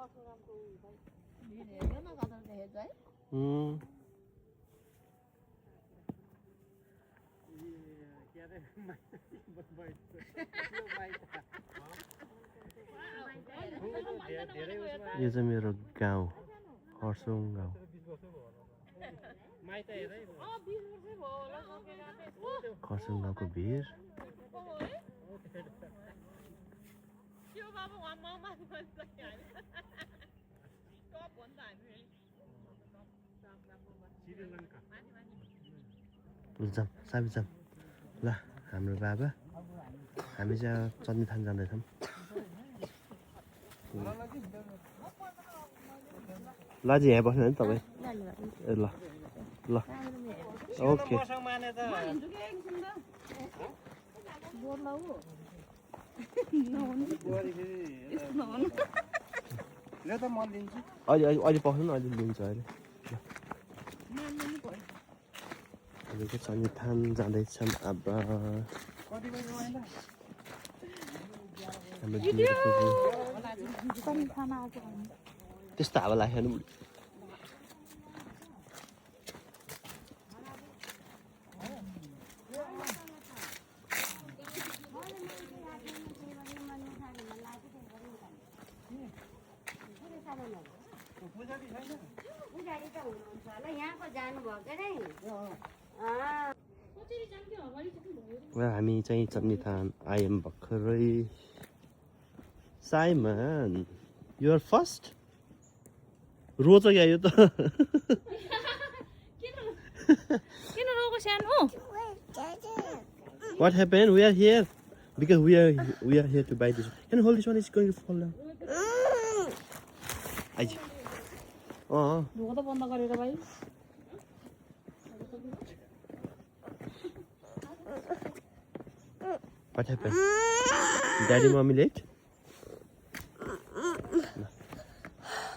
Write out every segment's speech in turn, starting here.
यो चाहिँ मेरो गाउँ खरसाङ गाउँ खरसाङ गाउँको भिर जाऊँ साबी जाऊँ ल हाम्रो बाबा हामी चाहिँ चन्नीथान जाँदैछौँ ल जी यहाँ बस्नु नि तपाईँ ए ल ल ओके अहिले पाउँछु नि अहिले लिन्छु अहिले अहिलेको चन्नीथान जाँदैछौँ अब त्यस्तो हावा लाग्यो नि हामी चाहिँ चन्नीथान आइएम भर्खरै साइमन युआर फर्स्ट रोज क्या यो त What happened? We are here because we are here to buy this. Can you hold this one? It's going to fall down. Aji. Oh. What happened? Daddy, mommy late?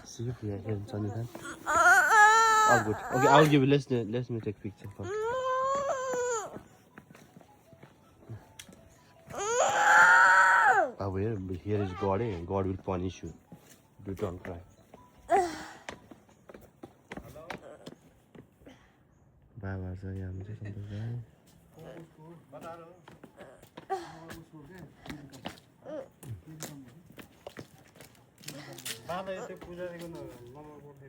See if we are here in Chonnythan. Oh, good. Okay, I'll give you. Let me take picture first. Here is God, and God will punish you. Do don't cry. Baba चाहिँ हाम्रो चाहिँ बाबा यतै पूजा गरेको number बोल्दै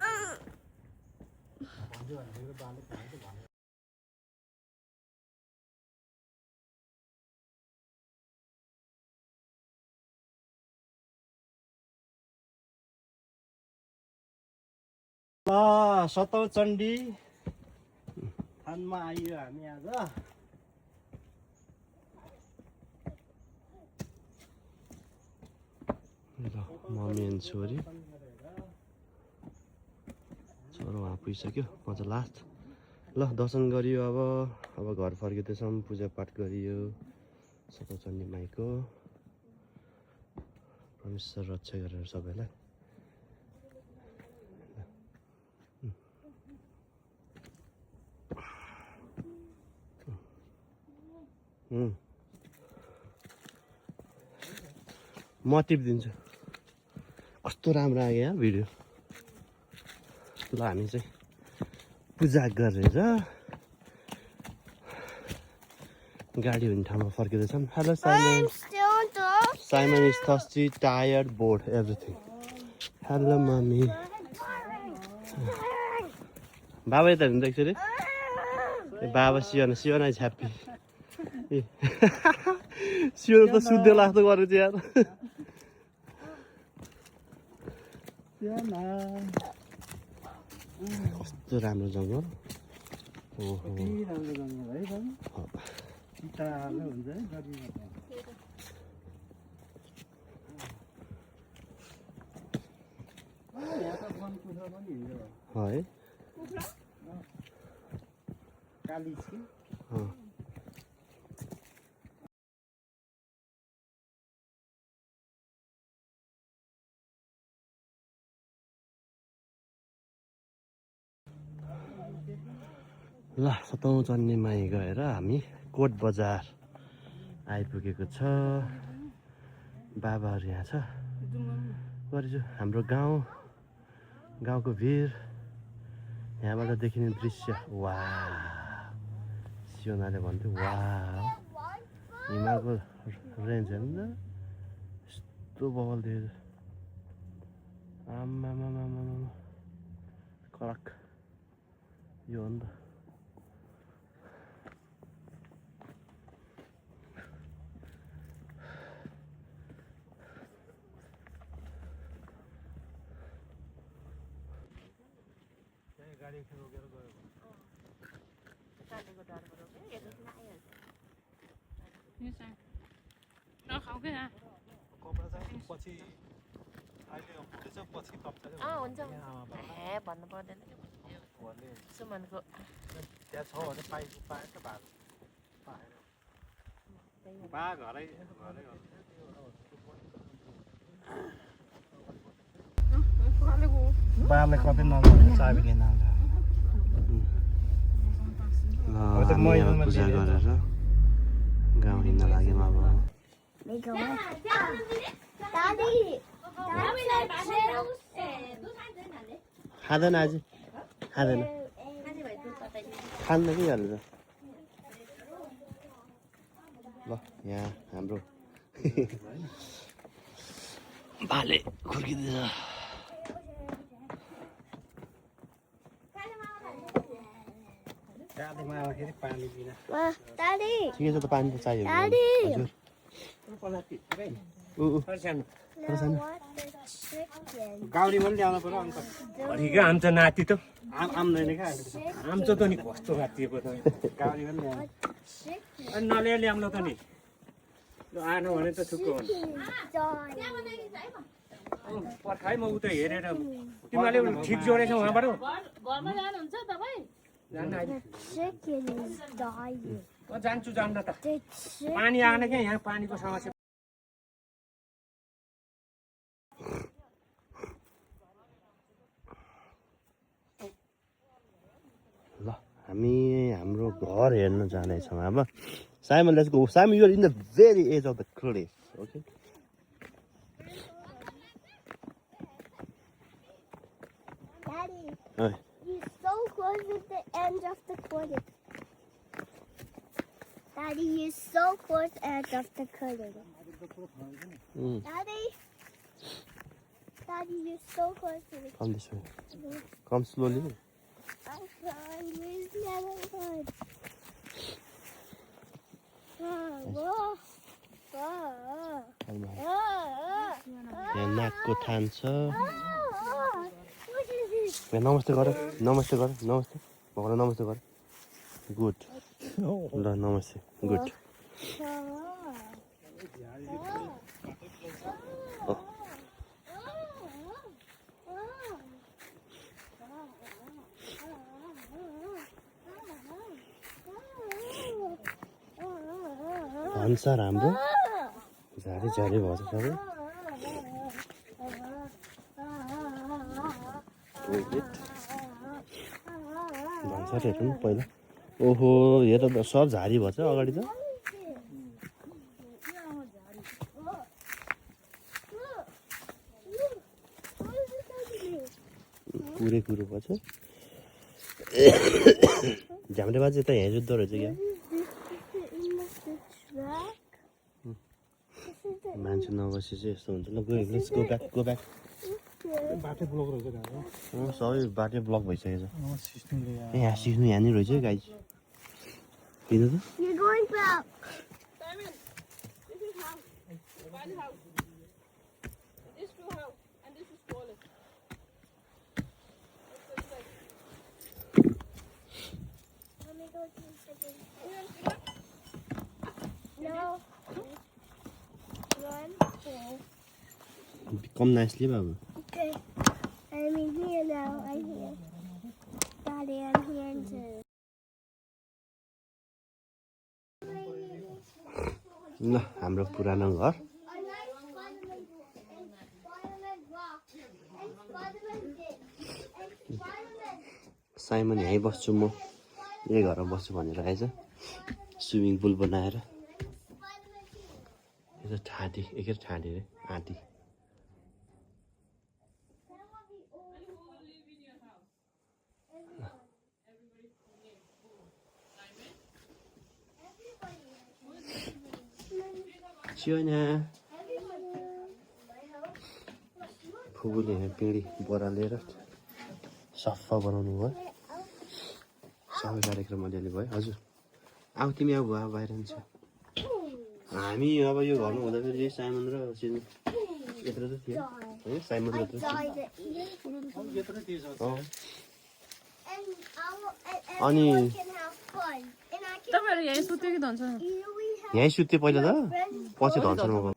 भन्छु भनेको बाले भन्छु भने सतौ चण्डी थानमा आइयो हामी आज मम्मी एन्ड छोरी छोरो उहाँ पुगिसक्यो म चाहिँ लास्ट ल दर्शन गरियो अब घर फर्किँदैछौँ पूजापाठ गरियो सतौ चण्डी माईको परमेश्वर रक्षा गरेर सबैलाई म टिपिदिन्छु कस्तो राम्रो आयो यहाँ भिडियो ल हामी चाहिँ पूजा गरेर गाडी हुने ठाउँमा फर्किँदैछौँ hello Simon Simon is thirsty tired bored everything hello mummy बाबा यता हुँदैछ रे बाबा सियोना इज ह्याप्पी सियोना त सुत्दै लाग्दो गरेको चाहिँ यार कस्तो राम्रो जङ्गल ओहो राम्रो जङ्गल है चिताले हुन्छ है गर्मीमा यहाँ त वन कुखुरा पनि हिँड्यो है कालिज कि ल सतौ चण्डी माई गएर हामी कोट बजार आइपुगेको छ बाबाहरू यहाँ छ गरेछु हाम्रो गाउँको भिर यहाँबाट देखिने दृश्य वा सियोनाले भन्थ्यो वा हिमालको रेन्ज हेर्नु त यस्तो बबल थियो आम्मामामामा कडक यो हो नि त गाडी एकछिन रोकेर गयो पछि अहिले हुँदैछ पछि कप्छ हुन्छ ए भन्नु पर्दैन सुमनको त्यहाँ छ भने पाएछ बा घरै बाले कतै नलाग्ने चाबी लिन आउँछ पूजा गरेर गाउँ हिँड्न लाग्यौँ अब खाँदैन आज खाँदैन खान्न कि हाल्नु ल यहाँ हाम्रो भाले खुर्किँदैछ ठिकै छ त पानी त चाहियो गाउडी पनि ल्याउनु पर्यो अन्त ठिकै आमचा नाति त आम्दैन क्या आमचा त नि कस्तो नातिएको त गाउडी पनि ल्याउनु अनि नलिएर ल्याउनु त नि आएन भने त थुक्को हुन्छ पर्खाइ म उता हेरेर तिमीले ठिक जोडेछौ उहाँबाट घरमा जानुहुन्छ तपाईँ जान्छु जान्न त पानी आएन क्या यहाँ पानीको समस्या ल हामी हाम्रो घर हेर्न जानेछौँ अब Simon, let's go. Simon, you're in the very edge of the cliff, okay? Daddy, Hi. you're so close at the end of the cliff. Daddy, you're so close edge of the cliff. Daddy, you're so close to the Come this way. Come slowly. I'm trying. It's never good. यहाँ नाकको थान छ नमस्ते गर नमस्ते गर नमस्ते भगवान नमस्ते गर गुड ल नमस्ते गुड भन्सार हाम्रो झारी झारी भएछ सबै भन्सार हेर्नु नि पहिला ओहो हेर त सब झारी भएछ अगाडि त पुरै कुरो भएछ झ्याम्रे बाजे त यहाँ जुत्दो रहेछ क्या मान्छे नबसी चाहिँ यस्तो हुन्छ ल गयो लेट्स गो ब्याक बाटै ब्लक रहेछ सबै बाटै ब्लक भइसकेछ सिस्टमले यहाँ सिक्नु यहाँनिर रहेछ गाई किन त You're going back. Simon, this is house. One house. This two house and this is toilet. Let me go to the second. No. 1, 2. Com nicely बाबु Okay. I'm in here now. I'm here. Daddy, I'm here too. ल हाम्रो पुरानो घर Simon यहीँ बस्छु म यही घरमा बस्छु भनेर आएछ स्विमिङ पुल बनाएर यो त ठाडी एकै ठाडी रे आँटी चियोना फुपूले यहाँ पिँढी बोरा लिएर सफा बनाउनु भयो सबै कार्यक्रम अलिअलि भयो हजुर अब तिमी अब भयो बाहिर हुन्छ हामी अब यो घरमा हुँदाखेरि यही साइमन र सिजन यत्र त थियो है साइमन यत्र यत्रो थिएछ अनि तपाईँहरू यहीँ सुत्यो कि धन्छ यहीँ सुत्यो पहिला त पछि धनसरमा गयो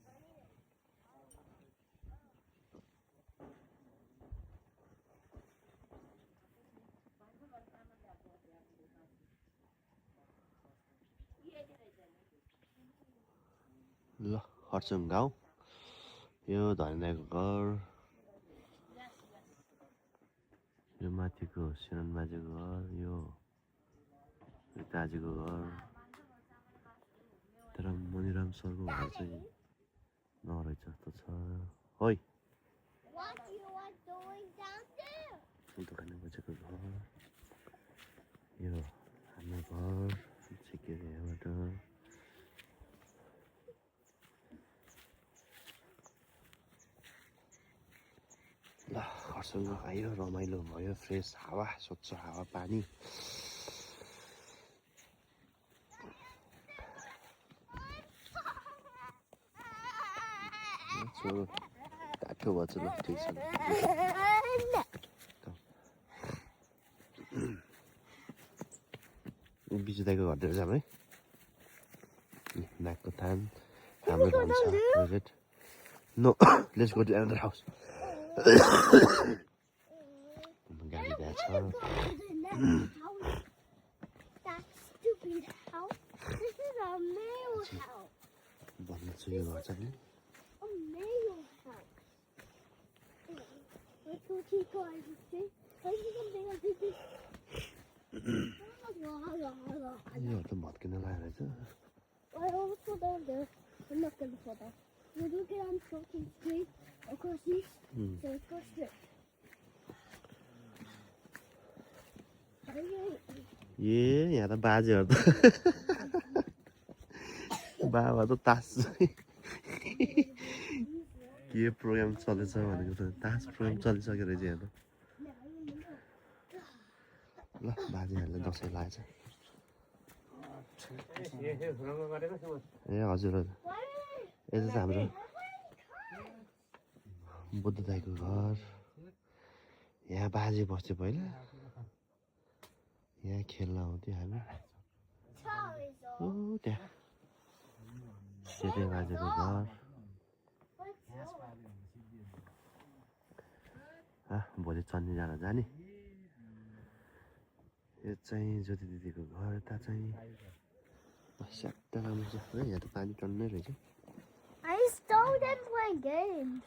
ल हर्चुङ गाउँ यो धनी दाइको घर यो माथिको सिरन बाजेको घर यो दाजुको घर तर मनिराम सरको घर चाहिँ नरहेछ जस्तो छ है दोकाने बजेको घर यो हाम्रो घर सिकेर यहाँबाट ल घरसँग आयो रमाइलो भयो फ्रेस हावा स्वच्छ हावा पानी छोरो टाठो भएछ ल ठिक छ बिजु दाइको घरतिर जाऊँ है नाकको थान हाम्रो भन्छ no let's go to another house गाडी गएको छ भन्नु छु यो घर चाहिँ यो त भत्किन लागेको ए यहाँ त बाजेहरू त बाबा त तास के प्रोग्राम चलेछ भनेको त तास प्रोग्राम चलिसक्यो रहेछ यहाँ त ल बाजेहरूले दसैँ लागेछ ए हजुर हजुर यता चाहिँ हाम्रो बुद्ध दाइको घर यहाँ बाजे बस्थ्यो पहिला यहाँ खेल्न आउँथ्यो हामी त्यहाँ सेते बाजेको घर भोलि चन्नी जान जाने यो चाहिँ ज्योति दिदीको घर यता चाहिँ स्याक्ट राम्रो छ है यहाँ त पानी टन्नै रहेछ I saw them play games.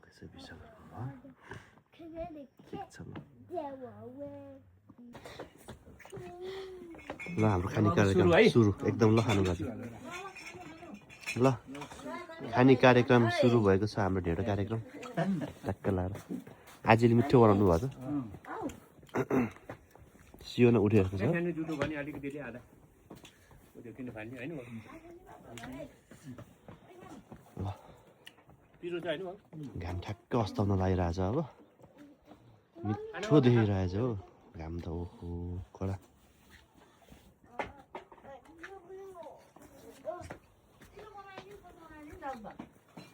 कसै बिसहरूको घर ठिक छ ल हाम्रो खाने कार्यक्रम सुरु एकदम ल खानु पर्छ ल खाने कार्यक्रम सुरु भएको छ हाम्रो ढेँडो कार्यक्रम टक्क लाएर आजीले मिठो बनाउनु भएको छ सियोन उठेको छ घाम ठ्याक्क अस्ताउन लागिरहेछ अब मिठो देखिरहेछ हो घाम त ओहो कडा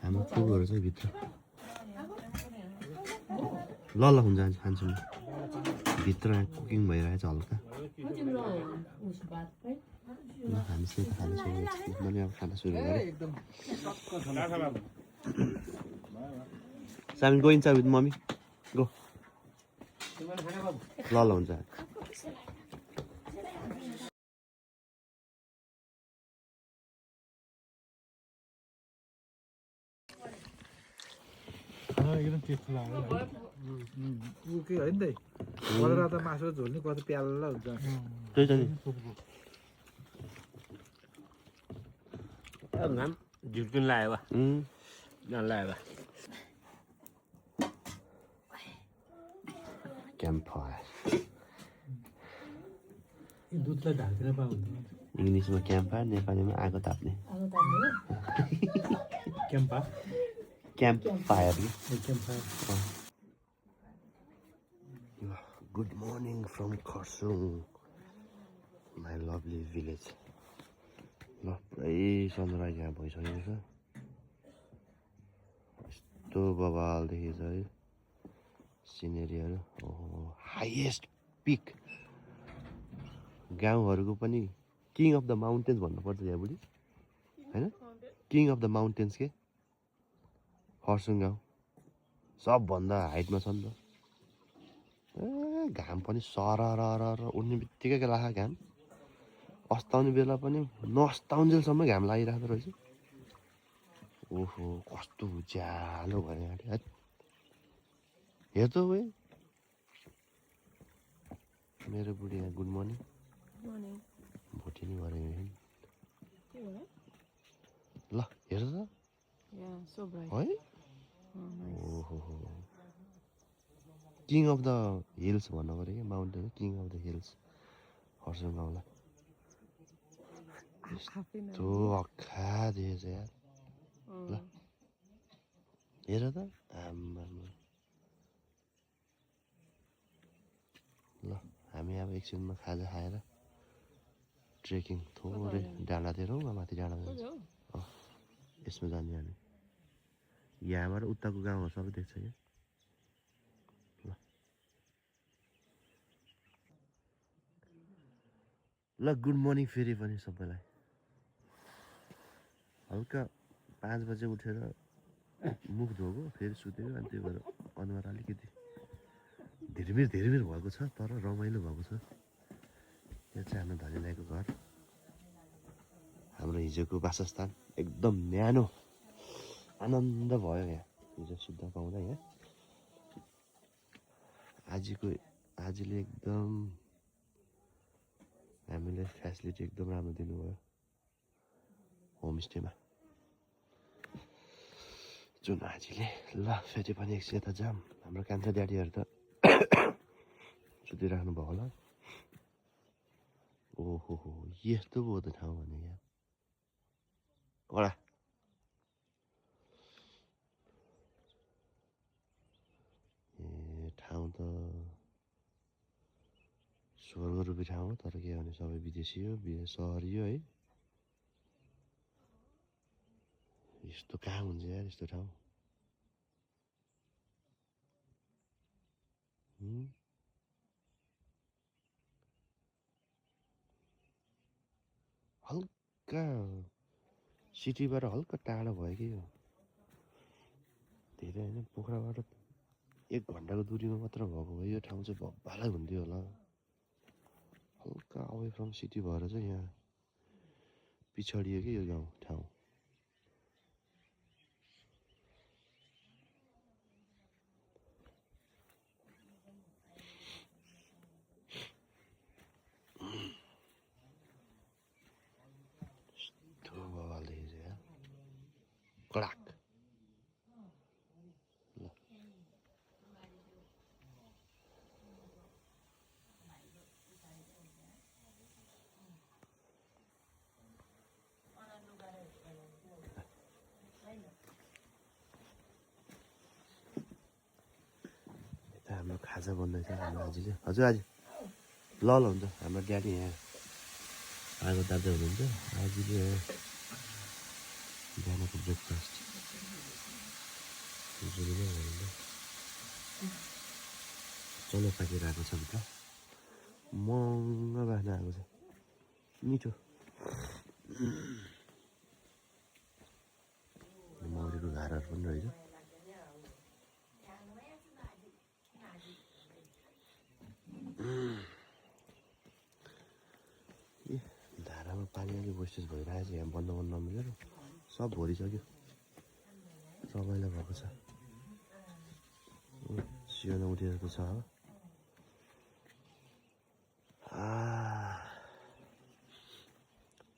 हाम्रो फुलहरू चाहिँ भित्र ल ल हुन्छ खान्छु म भित्र कुकिङ भइरहेछ हल्का ल हामी चाहिँ खाना सुरु मैले अब खाना सुरु गरेँ सामी गोइन्छ विथ मम्मी गो ल ल हुन्छ एकदम टेस्टी लाग्यो ऊ के होइन त बजार त मासु झोल नि कति प्याला हुन्छ त्यही त नि झुटकुन लाग्यो बा लाग्यो बा क्याम्प फायर दुधलाई ढाल्केर पाउँदैन इङ्ग्लिसमा क्याम्प फायर नेपालीमा आगो ताप्ने क्याम्पा क्याम्प फायर क्याम्पा good morning from Kurseong my lovely village ल पुरै सनराइज यहाँ भइसकेको छ यस्तो बबाल देखेको छ है सिनेरीहरू हाइएस्ट पिक गाउँहरूको पनि किङ अफ द माउन्टेन्स भन्नुपर्छ यहाँ बुढी होइन किङ अफ द माउन्टेन्स के खरसाङ गाउँ सबभन्दा हाइटमा छ नि त ए घाम पनि सरर उड्ने बित्तिकै लाखा घाम अस्ताउने बेला पनि नअस्ताउन्जेलसम्म घाम लागिरहेको रहेछ ओहो कस्तो उज्यालो भयो यहाँ हेर त उयो मेरो बुढी यहाँ गुड मर्निङ भोटी नै गरेँ ल हेर त है ओहो किङ अफ द हिल्स भन्नु पऱ्यो क्या mountain king of the hills Kurseong गाउँलाई यस्तो अख्खा देखेछ यार ल हेर त आम्मा ल हामी अब एकछिनमा खाजा खाएर ट्रेकिङ थोरै डाँडातिर हौ माथि डाँडा जान्छ यसमा जाने हामी यहाँबाट उताको गाउँहरू सबै देख्छ क्या ल गुड मर्निङ फेरि पनि सबैलाई हल्का 5 बजे उठेर मुख धोएको फेरि सुतेको अनि त्यही भएर अनुहार अलिकति धिरमिर भएको छ तर रमाइलो भएको छ यो चाहिँ हाम्रो धनी दाइको घर हाम्रो हिजोको वासस्थान एकदम न्यानो आनन्द भयो यहाँ हिजो सुत्दा पाउँदा यहाँ आजले एकदम हामीले फेसिलिटी एकदम राम्रो दिनुभयो होमस्टेमा जुन आजीले ल फेरि पनि एकछिन यता जाम हाम्रो कान्छा ड्याडीहरू त सुतिराख्नु भयो होला ओहो यस्तो पो हो त ठाउँ भने यहाँ ओडा ए ठाउँ त स्वर्गरूपी ठाउँ हो तर के भने सबै विदेशी हो सहरी हो है यस्तो कहाँ हुन्छ यार यस्तो ठाउँ हल्का सिटीबाट हल्का टाढो भयो कि यो धेरै होइन पोखराबाट 1 घन्टाको दुरीमा मात्र भएको भए यो ठाउँ चाहिँ भब्बालै हुन्थ्यो होला हल्का अवे फ्रम सिटी भएर चाहिँ यहाँ पिछडियो कि यो गाउँ ठाउँ कडाक यता हाम्रो खाजा बन्दैछ हाम्रो आजीले हजुर आजी ल हुन्छ हाम्रो ड्याडी यहाँ आगो ताप्दै हुनुहुन्छ आजीले बिहानको ब्रेकफास्ट चलो पाकिरहेको छ भित्र महँगो बाख्ना आएको छ मिठो मौरीको घारहरू पनि रहेछ ए धारामा पानी अलिक वेस्टेज भइरहेको छ यहाँ बन्द नमिलेर सब भरिसक्यो सबैलाई भएको छ सियोना उठिरहेको छ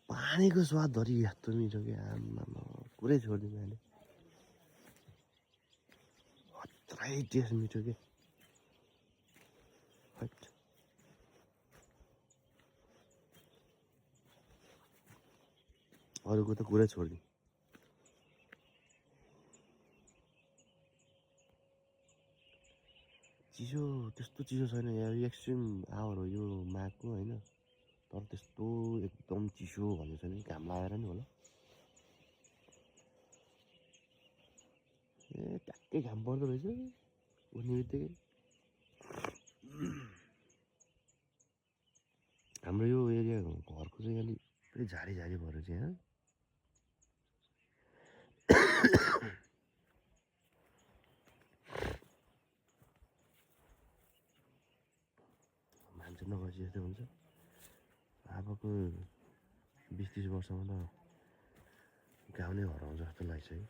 पानीको स्वाद धरि यस्तो मिठो कि आम्मा कुरै छोडिदिनु अहिले हत्रै टेस्ट मिठो के अरूको त कुरै छोडिदिउँ चिसो त्यस्तो चिसो छैन यहाँ एक्सट्रिम आवर हो यो माघको होइन तर त्यस्तो एकदम चिसो भन्ने छैन घाम लागेर नि होला ए ट्याक्कै घाम पर्दो रहेछ उठ्ने बित्तिकै हाम्रो यो एरिया घरको चाहिँ अलिक पुरै झारी झारी भएर चाहिँ यहाँ मान्छे नबसी जस्तै हुन्छ अबको 20-30 वर्षमा त गाउँ नै हराउँछ जस्तो लागिसक्यो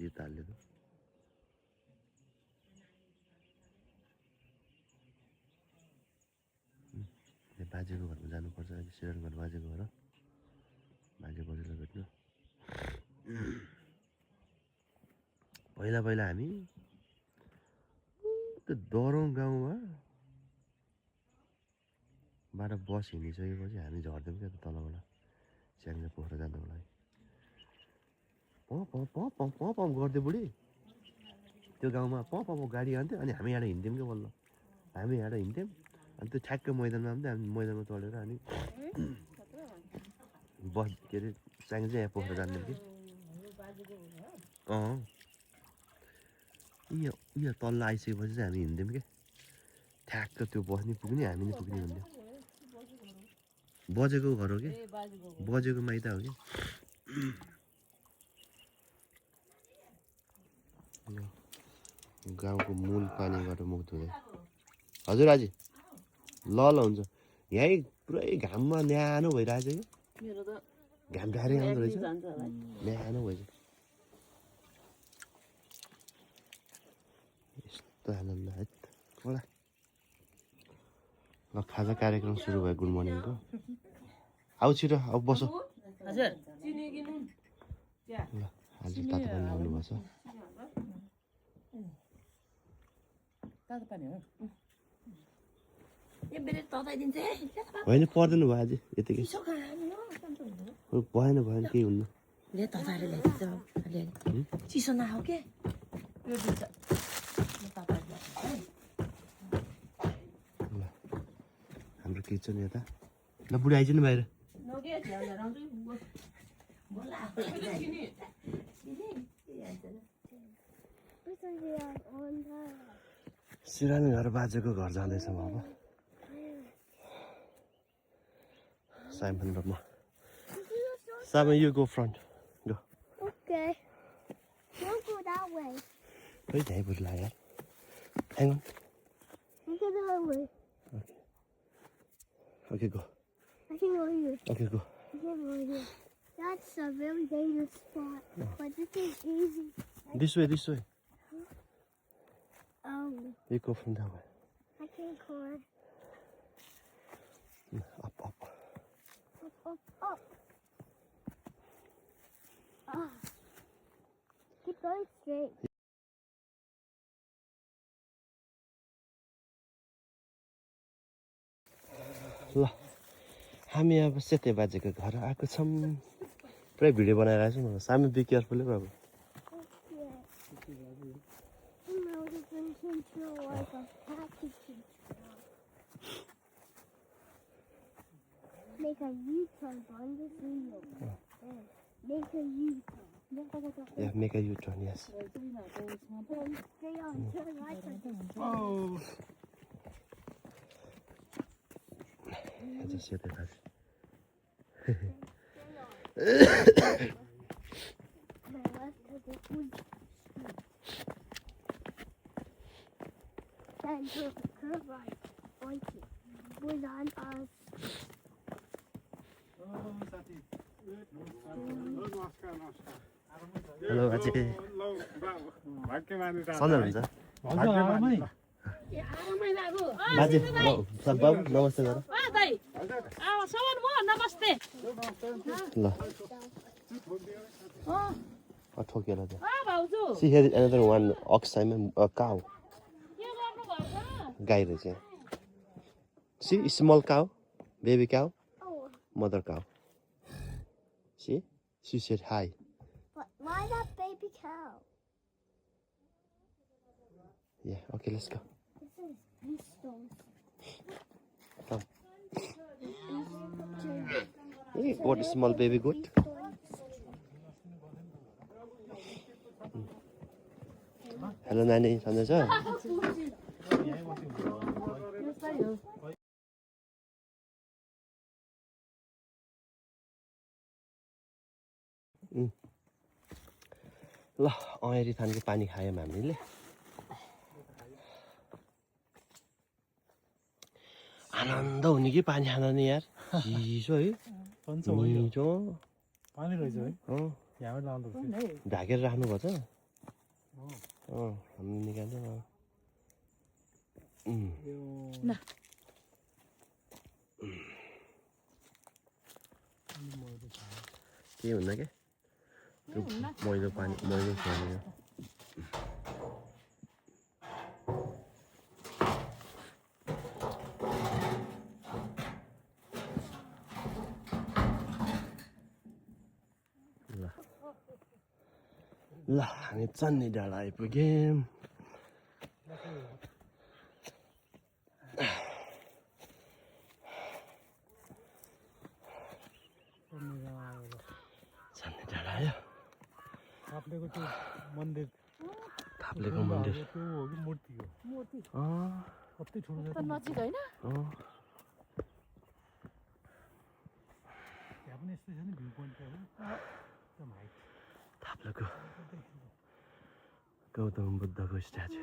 यो तालले त बाजेको घरमा जानुपर्छ अहिले सिरानगढ बाजेको घर बाजे बजेलाई भेट्नु पहिला पहिला हामी त्यो दरौँ गाउँमा बाट बस हिँडिसकेपछि हामी झर्दैछौँ क्या त तलबाट स्याङ्जा पोखरा जानको लागि पम्प गर्दै बुढी त्यो गाउँमा पम्प गाडी आन्थ्यो अनि हामी यहाँ हिँड्थ्यौँ क्या बल्ल हामी यहाँ हिँड्थ्यौँ अनि त्यो ठ्याक्कै मैदानमा आउँथ्यो हामी मैदानमा चढेर अनि बस के अरे स्याङ्जा यहाँ पोखरा जान्थ्यौँ कि यहाँ तल्ल आइसकेपछि चाहिँ हामी हिँड्थ्यौँ क्या ठ्याक्क त्यो बस नि पुग्ने हामी नि पुग्ने हुन्थ्यो बजेको घर हो कि बजेको माइत हो कि गाउँको मूल पानीबाट मुख धुँदै हजुर आजी ल हुन्छ यहीँ पुरै घाममा न्यानो भइरहेछ कि घाम ढारे आउँदो रहेछ न्यानो भएछ यस्तो आनन्द है होला ल खाजा कार्यक्रम सुरु भयो गुड मर्निङको आऊ छिटो अब बसो ल आज तातो पानी ल्याउनु भएको छ होइन पर्दैन भयो आज यतिकै भएन भएन केही हुन्न चिसो नआऊ के हाम्रो किचन यता ल बुढी आइज नि बाहिर सिरानी घर बाजेको घर जाँदैछौँ अब Simon र म Simon you go front go Okay. Don't go that way. खै त्यहीँ बुढी लाग्यो hang on You go that way. okay go I can go here. okay go I can go here. That's a very dangerous spot. But this is easy. this way Oh, you go from that way I can't go. up Up. Ah. Keep going straight. ल हामी अब सेते बाजेको घर आएको छौँ पुरै video बनाइरहेको छौँ सामी बी केयरफुल है बाबु Make a U-turn on this video. Make a U-turn. Yeah, make a U-turn, yes. Stay on, turn right. I just said that. My left to the wood street. Then to the curve right. Point it. Wood on us. Hello बाजे सन्चै हुन्छ बाजे बाबु नमस्ते गर ल ठोकेर त्यहाँ भाउजू See here is another one ox Simon a cow के गर्नु भएको गाई रहेछ See small cow baby cow Oh, mother cow See she said hi but why that baby cow? Yeah okay let's go This is pistols. Come. Hey, what a small baby goat Hello नानी सन्चै छ ल अँहेरी थानको पानी खायौँ हामीले आनन्द हुने कि पानी खान नि यार चिसो है मिठो पानी रहेछ है अँ यहाँबाट लाउँदो रहेछ ढाकेर राख्नुपर्छ हामीले निकाल्यो के हुन्न के मैलो पानी मैलो खाने ल हामी चन्नी डाँडा आइपुग्यौँ चन्नी डाँडा आयो थाप्लेको त्यो मन्दिर थाप्लेको मन्दिर त्यो हो कि मूर्ति हो मूर्ति कति ठुलो छ नजिक होइन त्यहाँ पनि यस्तै छ नि भ्यू पोइन्ट हो एकदम हाइट थाप्लेको गौतम बुद्धको statue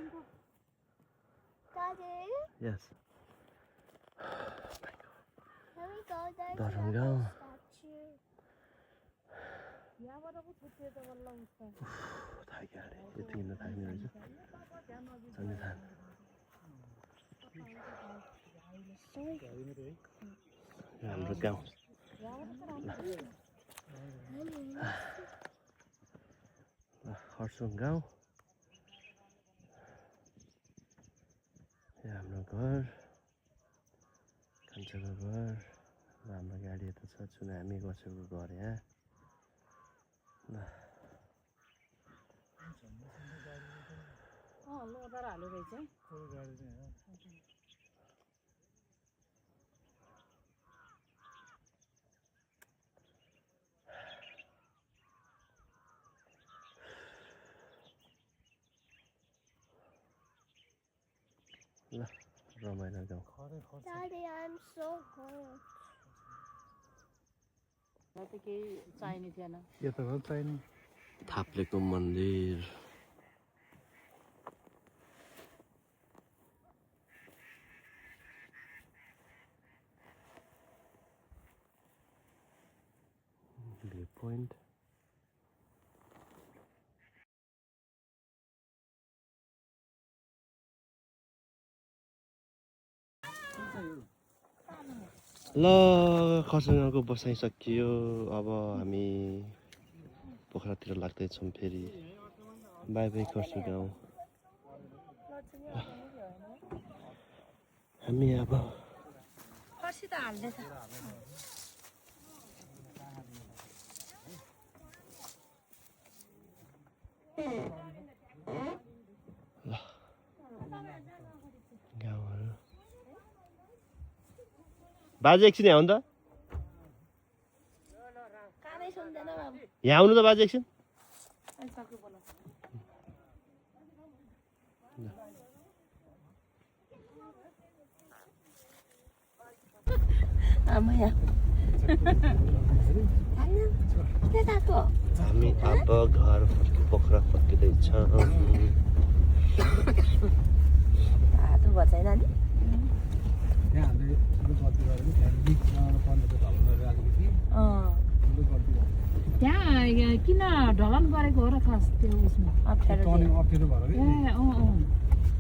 Daddy, yes can we go there? Darun gaon. Statue. यहाँबाट पो छुट्टियो त बल्ल उसको थाक्यो अरे यति हिँड्न थाक्ने रहेछ चन्नी थान यो हाम्रो गाउँ खरसाङ गाउँ यहाँ हाम्रो घर कान्छाको घर हाम्रो गाडी यता छ चुनामी गछेको घर यहाँ ल लोदार हाल्यो रहेछ ल रमाइलो गाउँ Daddy, I'm so hot. त केही चाहिने थिएन यो त घर चाहिने थाप्लेको मन्दिर भ्यू पोइन्ट ल खरसाङको बसाइ सकियो अब हामी पोखरातिर लाग्दैछौँ फेरि बाई बाई खरसाङ गाउँ हामी अब फर्सी त हाल्दैछ ल गाउँहरू बाजे एकछिन यहाँ आउनु त कामै सुन्दैन बाबु यहाँ आउनु त बाजे एकछिन आमा यहाँ हामी अब घर पोखरा फर्किँदैछौँ भयो छैन नि यहाँ हामीले ठुलो गल्ती गरेर त्यहाँ लिक पन्ध्र ढलन गरेर आएको थिएँ ठुलो गल्ती भयो त्यहाँ किन ढलन गरेको हो र खास त्यो उसमा अप्ठ्यारो टर्निङ अप्ठ्यारो भएर कि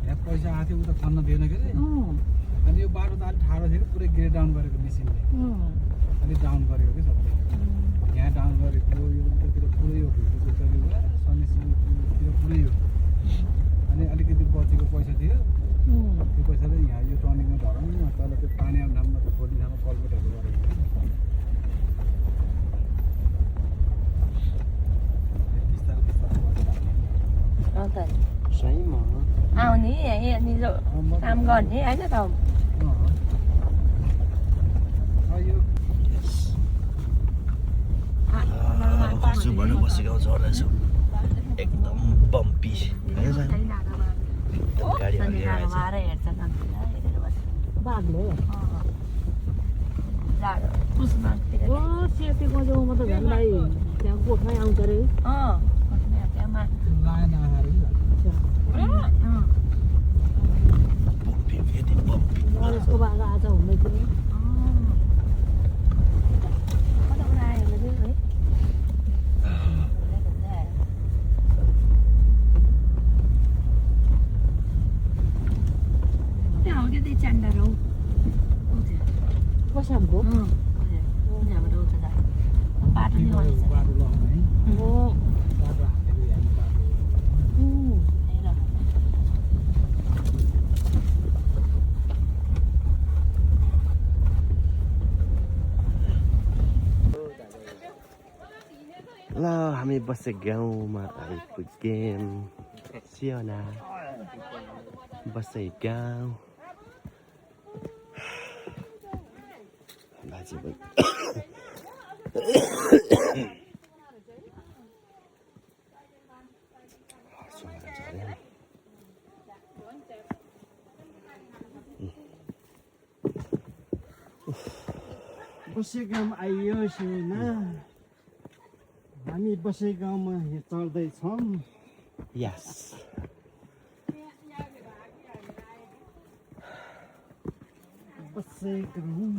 यहाँ पैसा आएको थियो उता खन्न दिएन के अरे अनि यो बाटो त अलिक ठाडो थियो कि पुरै ग्रेड डाउन गरेको मेसिनले अलिक डाउन गरेको कि सबै यहाँ डाउन गरेको यो उतातिर पुरै यो भुइँको चल्यो पैसा दियो त्यो पैसाले यहाँ यो टर्निङमा झराउनु तल त्यो पानी आउने ठाउँमा त खोल्ने ठाउँमा कल्भर्टहरू गरेको बिस्तारै बिस्तारै सहीमा आउने यहाँनिर काम गर्ने होइन त यो खर्चुबाट बसेको झर्दैछु एकदम बम्पी होइन सानो? एकदम गाडी हल्लिरहेको छ। बाघले सेतीको जाउमा त झन् भाइ त्यहाँ गोठमै आउँछ अरे लाइन आएर बम्पी यति बम्पी गणेशको बाघ आज हुँदै थियो कसामको बाटो लगाउने है हो बाटो हालेको यहाँ बाटो ल हामी बसे गाउँमा आइपुग्यौँ सियोना बसे गाउँ बाजे बसे गाउँ आइयो सियोना हामी बसे गाउँमा चढ्दैछौँ यस बसे गाउँ